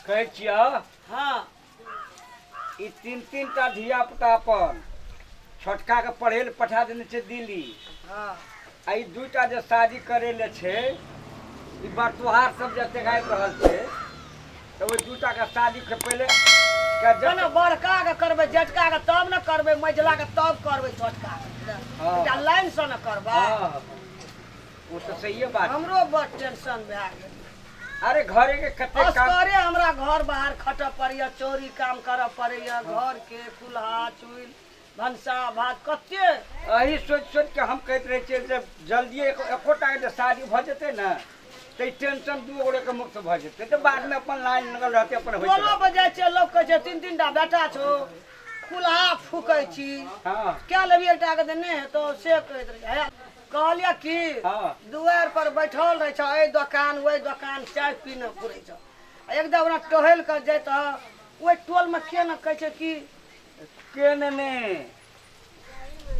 कहै छियै हाँ ई तीन टा धिया पुता अपन छोटका के पढ़े ले पठा देने छै दिल्ली हाँ आ ई दूटा जे शादी करे ले छै ई बटुहार सब जे देखाइ रहल छै तो ओइ दूटा के शादी के पहले कने बड़का के करबै जेठका के तब न करबै मझला के तब करबै छोटका के हाँ। लाइन से न करबै हाँ वो तो सही बात है। हमरो बड़ टेंशन भए गेल अरे घरे के कते काम असगरे हमरा घर बाहर खटऽ पड़ैया चोरी काम करऽ पड़ैया घर के कुल्हा चुइल भनसा भात कते अही सोच के हम कहते रहे छियै जे जल्दी एकोटा के शादी भ जेतै ना तो टेंशन दू गोरे के मुक्त भ जेतै तो बाद में अपन लाइन लगल रहते अपन होय बोलो बजाय छै लोग कहै छै तीन टा बेटा छौ कुल्हा फूकै छी हां क्या लेबी एकटा के देने तो से कहैत रहे कहलिया कि हाँ। दुआर पर बैठल रहे छ ए दुकान ओइ दुकान चाय पीने पुरै छ एकदम ओना टहल कर जाइत ओइ टोल में के न कहै छै कि के ने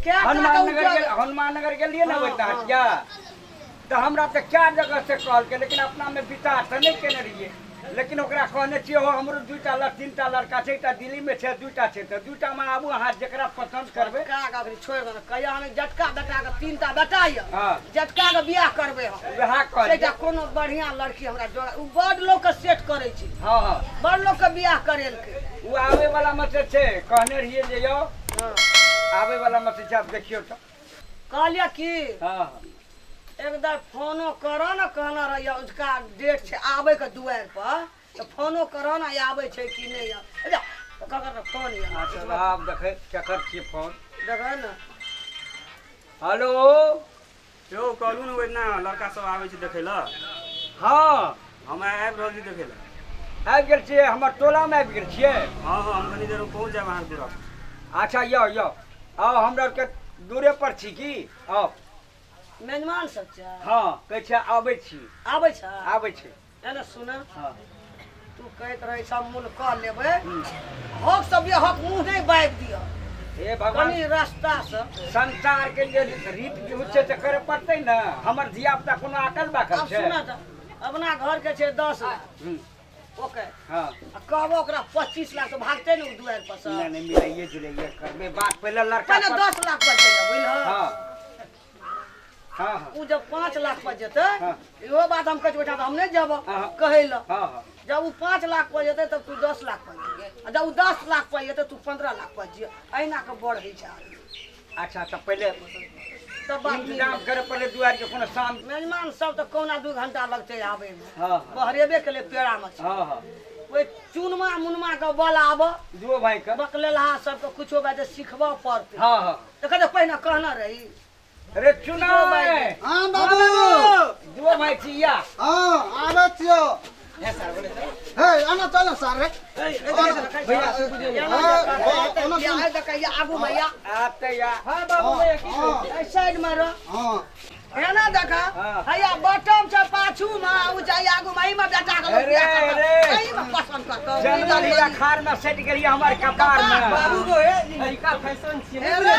क्या हनुमान नगर गेलिए ना हाँ, ओइता हाँ। क्या तो हमरा तो क्या जगह से कहल के लेकिन अपना में विचार तो नहीं केने रहिए लेकिन ओकरा कहने छियै हो हमरो दूटा तीनटा लड़का छै एकटा दिल्ली में छै दूटा छै तो दूटा में आबू अहाँ जेकरा पसंद करबै का गागरी छोड़ दे कहिया हम जटका बेटा के तीनटा बेटा य हाँ। जटका के बियाह करबै हम वहा कहल सेटा कोनो बढ़िया लड़की हमरा जोड़ा उ बड़ लोग के सेट करै छी हां हां बड़ लोग के बियाह करेलकै वो आवे वाला में से छै कहने रहिए जे यो हाँ। आवे वाला में से आप देखियो तो कहलिया कि हां एकदम फोनो करो न कहना रहिया उसका डेट छै आबै के दुआर पर तो फोनो करो न आबै छै कि नहीं अरे ककर फोन या अच्छा आप देखे चकर छियै फोन देखै न हेलो यो कहलू ने ओइना लड़का सब आबै छै देखै ल हाँ हम आबि रहल छी देखै ल आबि गेल छियै हमर टोला में आबि गेल छियै हाँ हाँ हम कनी देर में पहुँच जाएब अहाँ दूरा अच्छा यो आओ हमरा के दूरे पर छी की आओ मेजमान सब छै हाँ कहै छै आबै छी आबै छै आबै छै एने सुन हाँ तू कहैत रहे सब मूल क लेबै हक सब ये हक मुंह नहीं बाइब दियो हे भगवान कनी रास्ता से संसार के लिए रीत रिवाज से तो करे पड़तै ना हमर धिया पुता कोनो अकल बाकल अब छै सुन त अपना घर के छै 10 लाख हम्म, ओके हाँ आ कहबो ओकरा 25 लाख तो भागते ने दुआर पर से नहीं मिलाइए जुलाइए करबे बात पहले लड़का पहले पर- 10 लाख पर जाइए बुझल हाँ हाँ हाँ उ जब 5 लाख पर जेतै हाँ। इहो बात हम कहै बेटा हम नहीं जेबो हाँ। कहै ल हाँ हाँ जब उ 5 लाख पर जेतै तब तू 10 लाख पर जेबे आ जब उ 10 लाख पर जेतै तू 15 लाख पर जे अहिना के बढ़ै छै अच्छा तो पहले तब बात इंतजाम करे पहले दुआर के कोनो शाम मेजमान सब तो कौना 2 घंटा लगते आवे में हाँ हाँ बहरेबे के लिए पेड़ा में छै हाँ हाँ ओइ चुनमा मुनमा के बल आब दुओ भाई का बकलेलहा सब के कुछो बात सिखबा पड़तै हाँ हाँ तो कहते पहिने कहना रही अरे चुना दुओ भाई के। हाँ बाबू दुओ भाई छिया हाँ आबे छियो हे आना चल सर रे आगू भैया आते या हाँ बाबू भैया की साइड में रह हाँ एना देखा हाँ। हैया बटम से पाछू में ऊंचाई आगू में में बेटा के अरे, अरे। सही में पसंद करतो जनरल या खार में सेट गेलिए हमारे कपार में बाबू को हे लड़का फैशन छियै रे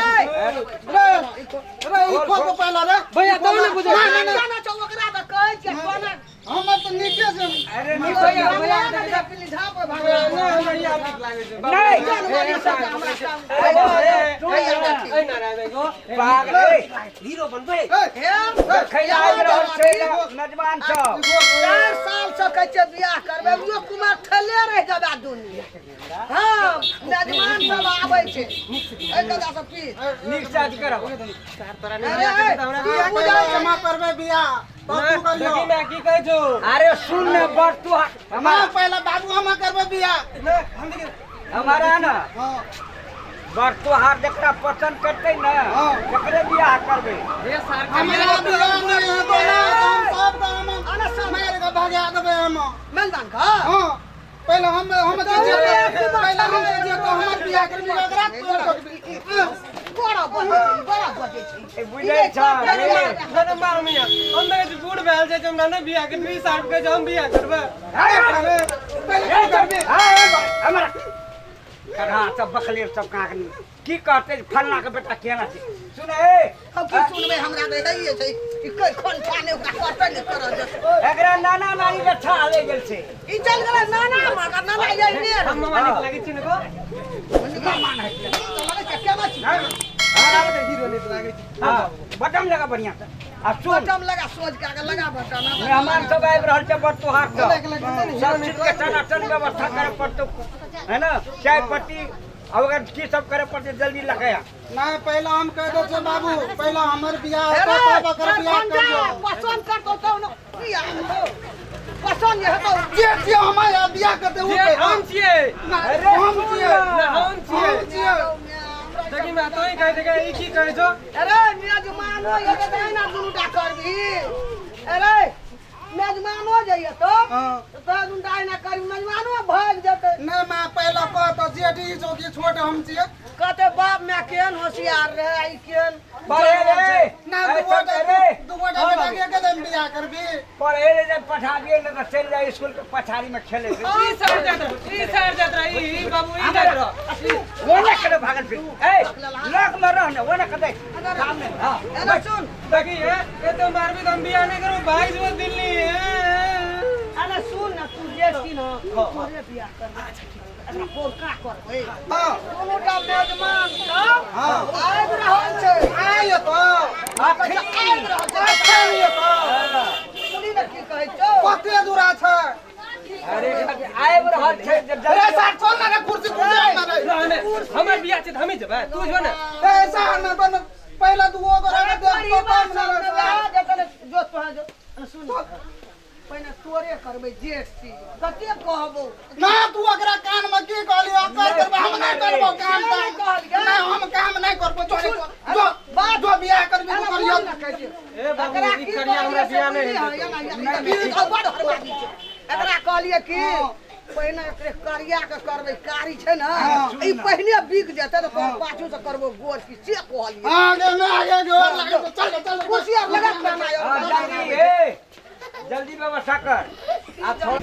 रे ई फोटो पहला रे भैया तो नहीं बुझे नहीं, नहीं, नहीं। ना चौ ओकरा त कहै छै कोना हम तो नीचे से अरे नहीं भैया भैया भैया पीली झाप भगवान भैया नीक लागै छै नहीं पागल हीरो बनबै खैला रहल छै नजमान सब 4 साल से कहै छै बियाह करबै उहो कुमार थले रह जाबे दुनिया हां मेजमान सब आबै छै ए कदा सब पी नीक से अथी करब पूजा जमा करबे बिया बाबू कर लो की कहै छौ अरे सुन न बड़ तू हम पहला बाबू हम करबे बिया हमारा ना हां बड़ तोहार जकरा पसंद करतै ना हाँ। जकरे बियाह करबै हमारा बिया नहीं है बोला हम सब काम आना सब मेरे का भागा देबे हम मेलदान का हां पहले हम जे पहले हम जे तो हमर बिया करबे ओकरा बड़ा बजे छै बुझै छ अरे मार मिया हम त बूढ़ भेल छै हम ना बियाह के 20 साल के हम बियाह करबै पहले करबे हमरा कहाँ सब बखलेर सब काकनी की कहते फलना के बेटा केना छै सुने अब की सुनबे हमरा दे दैए छै कि कोई खोन खाने ओकरा कटै ने करऽ जत एकरा नाना नानी के छा ले गेल छै ई चल गेलै नाना माँ का ये ने हम मामा निक लागे छी नको मान है क्या बात हमरा के हीरो निक लागे छी हां बटन लगा बढ़िया आ सुन बटम लगा सोच के लगा बटन मेहमान सब आबि रहल छै बड़ तोहार सब देख लगे ने सब चीज के टनाटन व्यवस्था करे पड़तो है ना चाय पत्ती अगर की सब करे पड़ते जल्दी लगाया नहीं पहले हम कह दो छे बाबू पहले हमर बियाह होता तब ओकर बियाह कर दो पसंद कर दो तो किया पसंद है तो जे हमारा बियाह कर दे जे हम छिए अरे हम छिए हम छिए देखि मैं तो ही कह देगा ई की कहै छो अरे मेजमानो ये तो नहीं ना दुनुटा करबी अरे मेजमानो जाइए तो दुनुटा ना करबी मेजमानो भाग जते नहीं मैं पहले कह तो जेठी जो की छोट हम छिए कहते बाप मैं केन होशियार रहे आई केन पढ़े रे ना ऐसा करे दुगोटा लगे के दिन बियाह करबी पढ़े रे जब पठा दिए न तो चल जाए स्कूल के पछाड़ी में खेले ई साइड जात रही बाबू ई जात रह वो न करे भागल फिर ए लग में रह न वो न करे सामने हां अरे सुन देखी ये तो मार भी हम बियाह नहीं करो भाई जो दिल्ली अरे सुन ना तू जेठी ना तोरे बियाह कर अरे फोन का कर हां दुनुटा मेजमान का हां आब रहल छै आयो तो आखिर आब रहल छै आयो तो सुनी न की कहै छौ कते दूरा छै अरे आइब रहल छै जब अरे सर चल ना रे कुर्सी ना रे हमर बियाह छै हमी जेबै तू जो ना ऐसा न बन पहले तू वो करे देख तो काम ना रे जो तो जो सुन पहिने तोरे करबै जेठी कते कहबो ना तू अगरा कान में की कहली अकर करबो हम नहीं करबो काम ना हम काम नहीं करबो जो जो बियाह करबी तो करियो ए बाबू ई करिया हमरा बियाह नहीं एकरा कहलिए कि पहिने एकरे करिया के करबै कारी छै ना ई पहिने बिक जेतै त तोहर पाछू से करबो गोर की से कहलिए आगे में आगे जोर लगे तो चल चल कुर्सी लगा खाना जल्दी ए जल्दी व्यवस्था कर आ छोड़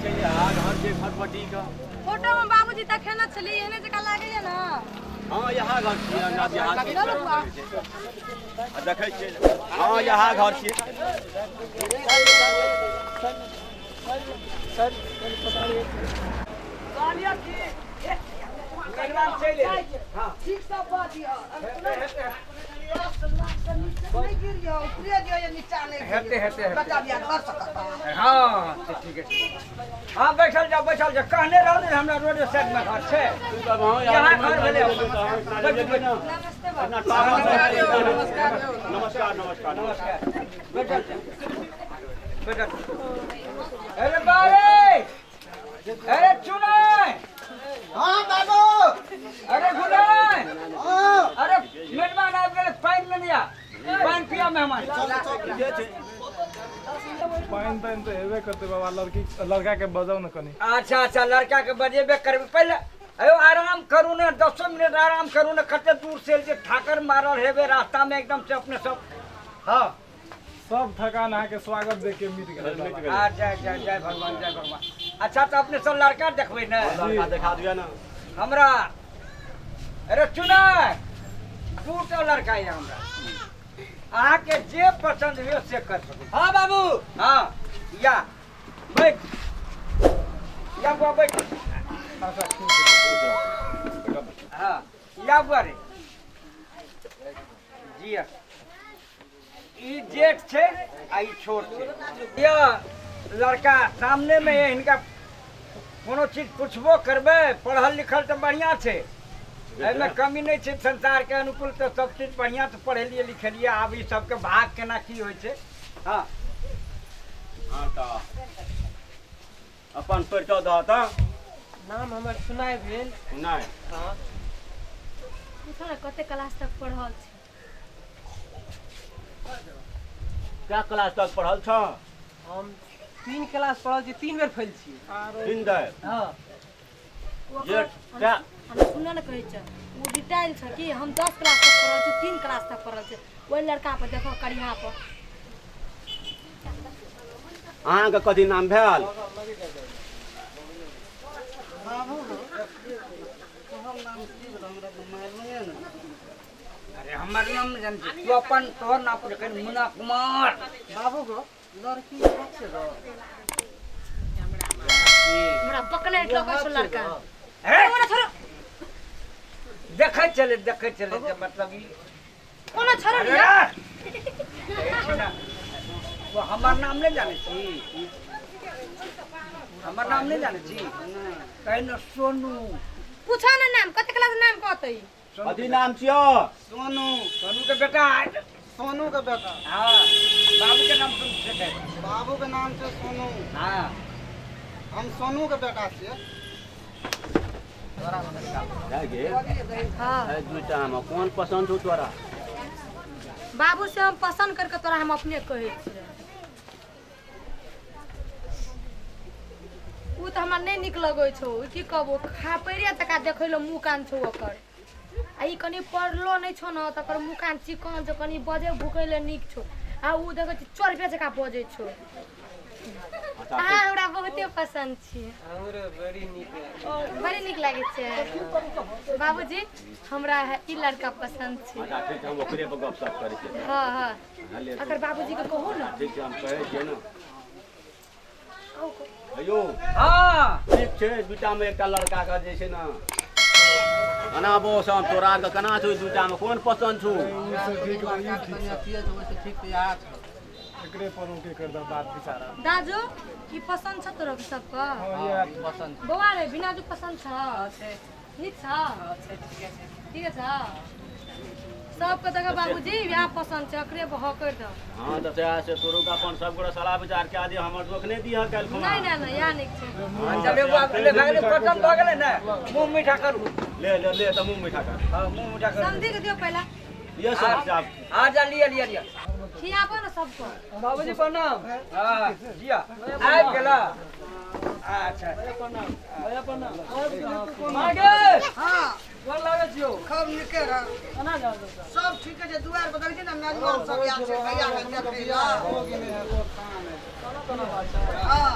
फोटो में बाबूजी देखेना छली एने जका लागैया ना हाँ यहाँ घर छियै अंदाज यहाँ छियै देखै छियै हाँ यहाँ घर छियै कहलिए कि मेहमान चले हां ठीक सब बात दिया नहीं गिरियो ऊपरे जो ये नीचा नहीं हेते बच्चा बियाह कर सकता हां ठीक है हां बैठल जा कहने रहो ने हमरा रोड साइड में घर छै यहाँ घर भेले नमस्ते बाबू नमस्कार बैठल अरे बारे अरे चुनाय हां बाबू अरे गुलाय हां अरे मेहमान आ गए पानी में दिया पानी पिया मेहमान पाइन ताइन तो हेबे करते बाबा लड़का के बजाओ न कनी अच्छा लड़का के बजेबे करबे पहले अयो आराम करू ने 10 मिनट आराम करू ने कते दूर से जे ठाकर मारल हेबे रास्ता में एकदम से अपने सब हां सब थकान आके के स्वागत देख के मिट गए आ जय भगवान अच्छा तो अपने सब लड़का देखबे ने दिखा दिया ना हमरा अरे चुना दूटा लड़का है हमरा अहाँ के जे पसंद हो से कर सकू हां बाबू हां या बैठ या बुआ बैठ हां या बुआ रे जी ई जेठ छे आ ई छोट छे या लड़का सामने में है इनका कोनो चीज पूछबो करबे पढ़ल लिखल तो बढ़िया छे एमे कमी नहीं छे संसार के अनुकूल तो सब चीज बढ़िया तो पढ़ेलिए लिखलिए आब ई सबके भाग केना की होय छे हां हाँ तो अपन परिचय दो तो नाम हमर सुनाय भेल नहीं हां पूछो ना कते क्लास तक पढ़ल छी क्या क्लास तक पढ़ल छ हम 3 क्लास पढ़ल छी 3 बेर फेल छी दिन दे हां ये क्या हम सुन न कहै छ वो रिटायर छ कि हम 10 क्लास तक पढ़ल छी 3 क्लास तक पढ़ल छी ओइ लड़का पर देखो करिया पर अहाँ के कथी नाम भेल अरे हमर नाम जान तू अपन तोर नाम लेकिन मुन्ना कुमार बाबू को लड़की से हमरा पकने लगे छो लड़का हैं? कोनो छोरो देखे चले जे मतलब ई कोनो छोरो अरे लिया यार! देखी ना, वो हमार नाम नहीं जाने छी हमार नाम नहीं जाने छी कहनो सोनू पूछो ना नाम कते क्लास नाम कहतई कथी नाम छियो सोनू सोनू के बेटा है। सोनू के बेटा हाँ बाबू के नाम सुन सके बाबू के नाम छै सोनू हाँ हम सोनू के बेटा छियै है गे हां है दुईटा में कौन पसंद हो तोरा बाबू से हम पसंद करके तोरा हम अपने कहै छियै उ त हमरा नहीं निक लगै छौ की कहबो खा पैरिया तका देखैलो मुंह कान छौ ओकर आ ई कनी पढ़लो नहीं छौ न तकर मुंह कान चिकन जो कनी बजे भुकैले निक छौ आ उ देखै छी चोरबे जका बजै छौ अहाँ हमरा बहुते पसंद छी हमरो बड़ी नीक लागै बड़ी निक लागै छै बाबूजी हमरा ई लड़का पसंद छै अच्छा ठीक है हम ओकरे पर गपशप करै छियै हाँ हाँ हाँ, ले अगर बाबूजी के कहू ना ठीक छै हम कहै छियै ना अयो हाँ ठीक छै दुईटा में एकटा लड़का के जे छै ना कना बो सब तोरा के कना छौ दुईटा में कोन पसंद छौ एकरे पर उनके कर दो बात बिचारा दाजू की पसंद छ तोरा सबका हां ये पसंद बौआ रे बिना जो पसंद छ निक छ ठीक छ सबके जगह बाबूजी यहाँ पसंद छै एकरे बह कर दो हां त से से तोरो का अपन सब गोरा सलाह विचार के आदि हमर दुख नहीं दिह काल खुमा नहीं नहीं यहाँ निक छै चले वो ले भागले पसंद हो गेले ना मुंह मीठा करू ले ले ले त मुंह मीठा कर हाँ मुंह मीठा करू समझी के दियो पहला ये सब आप आ जा लिया खियाबो ना सबको बाबूजी प्रणाम हाँ जिया आबि गेला अच्छा भैया प्रणाम आगे हाँ गोर लागै छियो खूब नीके रह केना जाओ सब ठीक है दुआर पर देखी ना मेजबान सब याद छै भैया के देखै ला हां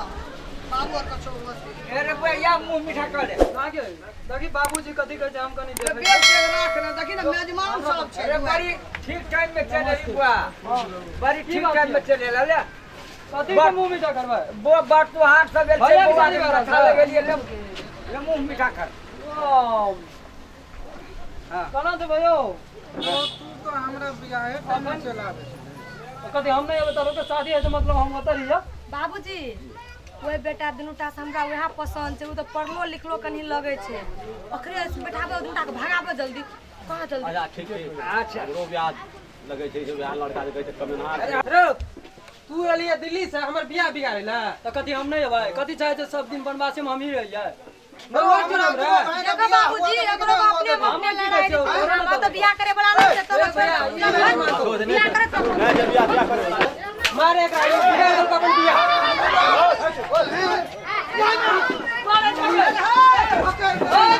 बाबू और कछो मत अरे भैया मुंह मीठा कर ले लागे देखी बाबूजी कथी कहै छै हम कनी बेच देखै के राख ना देखी ना मेजबान सब छै अरे बड़ी ठीक टाइम में चले रही बुआ बड़ी ठीक टाइम में चले ला ले कथी के मुंह मीठा करबै वो बात तो हाथ सब भैया के शादी करा खा लगे लिए ले मुंह मीठा कर हाँ कना तो भयो तू तो हमरा बियाहे टाइम में चलावे कथी हम नहीं अबे तो शादी है तो मतलब हम ओतऽ रहिए बाबूजी ओए बेटा दुनूटा से हमरा वएह पसंद छै उ त पढ़लो लिखलो कनी लगै छै ओकरे बैठाबे दुनूटा के भगाबे जल्दी कहाँ जल्दी अच्छा ठीक छै अच्छा हमरो ब्याह लगै छै जे ब्याह लड़का जे कहै छै कमेनहार अरे तू एलिए दिल्ली से हमर बियाह बिगाड़े ला तो कथी हम नहीं अबै कथी चाहे छै सब दिन बनवासी में हम ही रहिए रोज चुनाव रे देखो बाबूजी एकरो अपने लड़ाई हमरा तो बियाह करे वाला नहीं छै तो बियाह करे तो नहीं जब ब्याह कर मारे का बिगाड़ का अपन बियाह ओए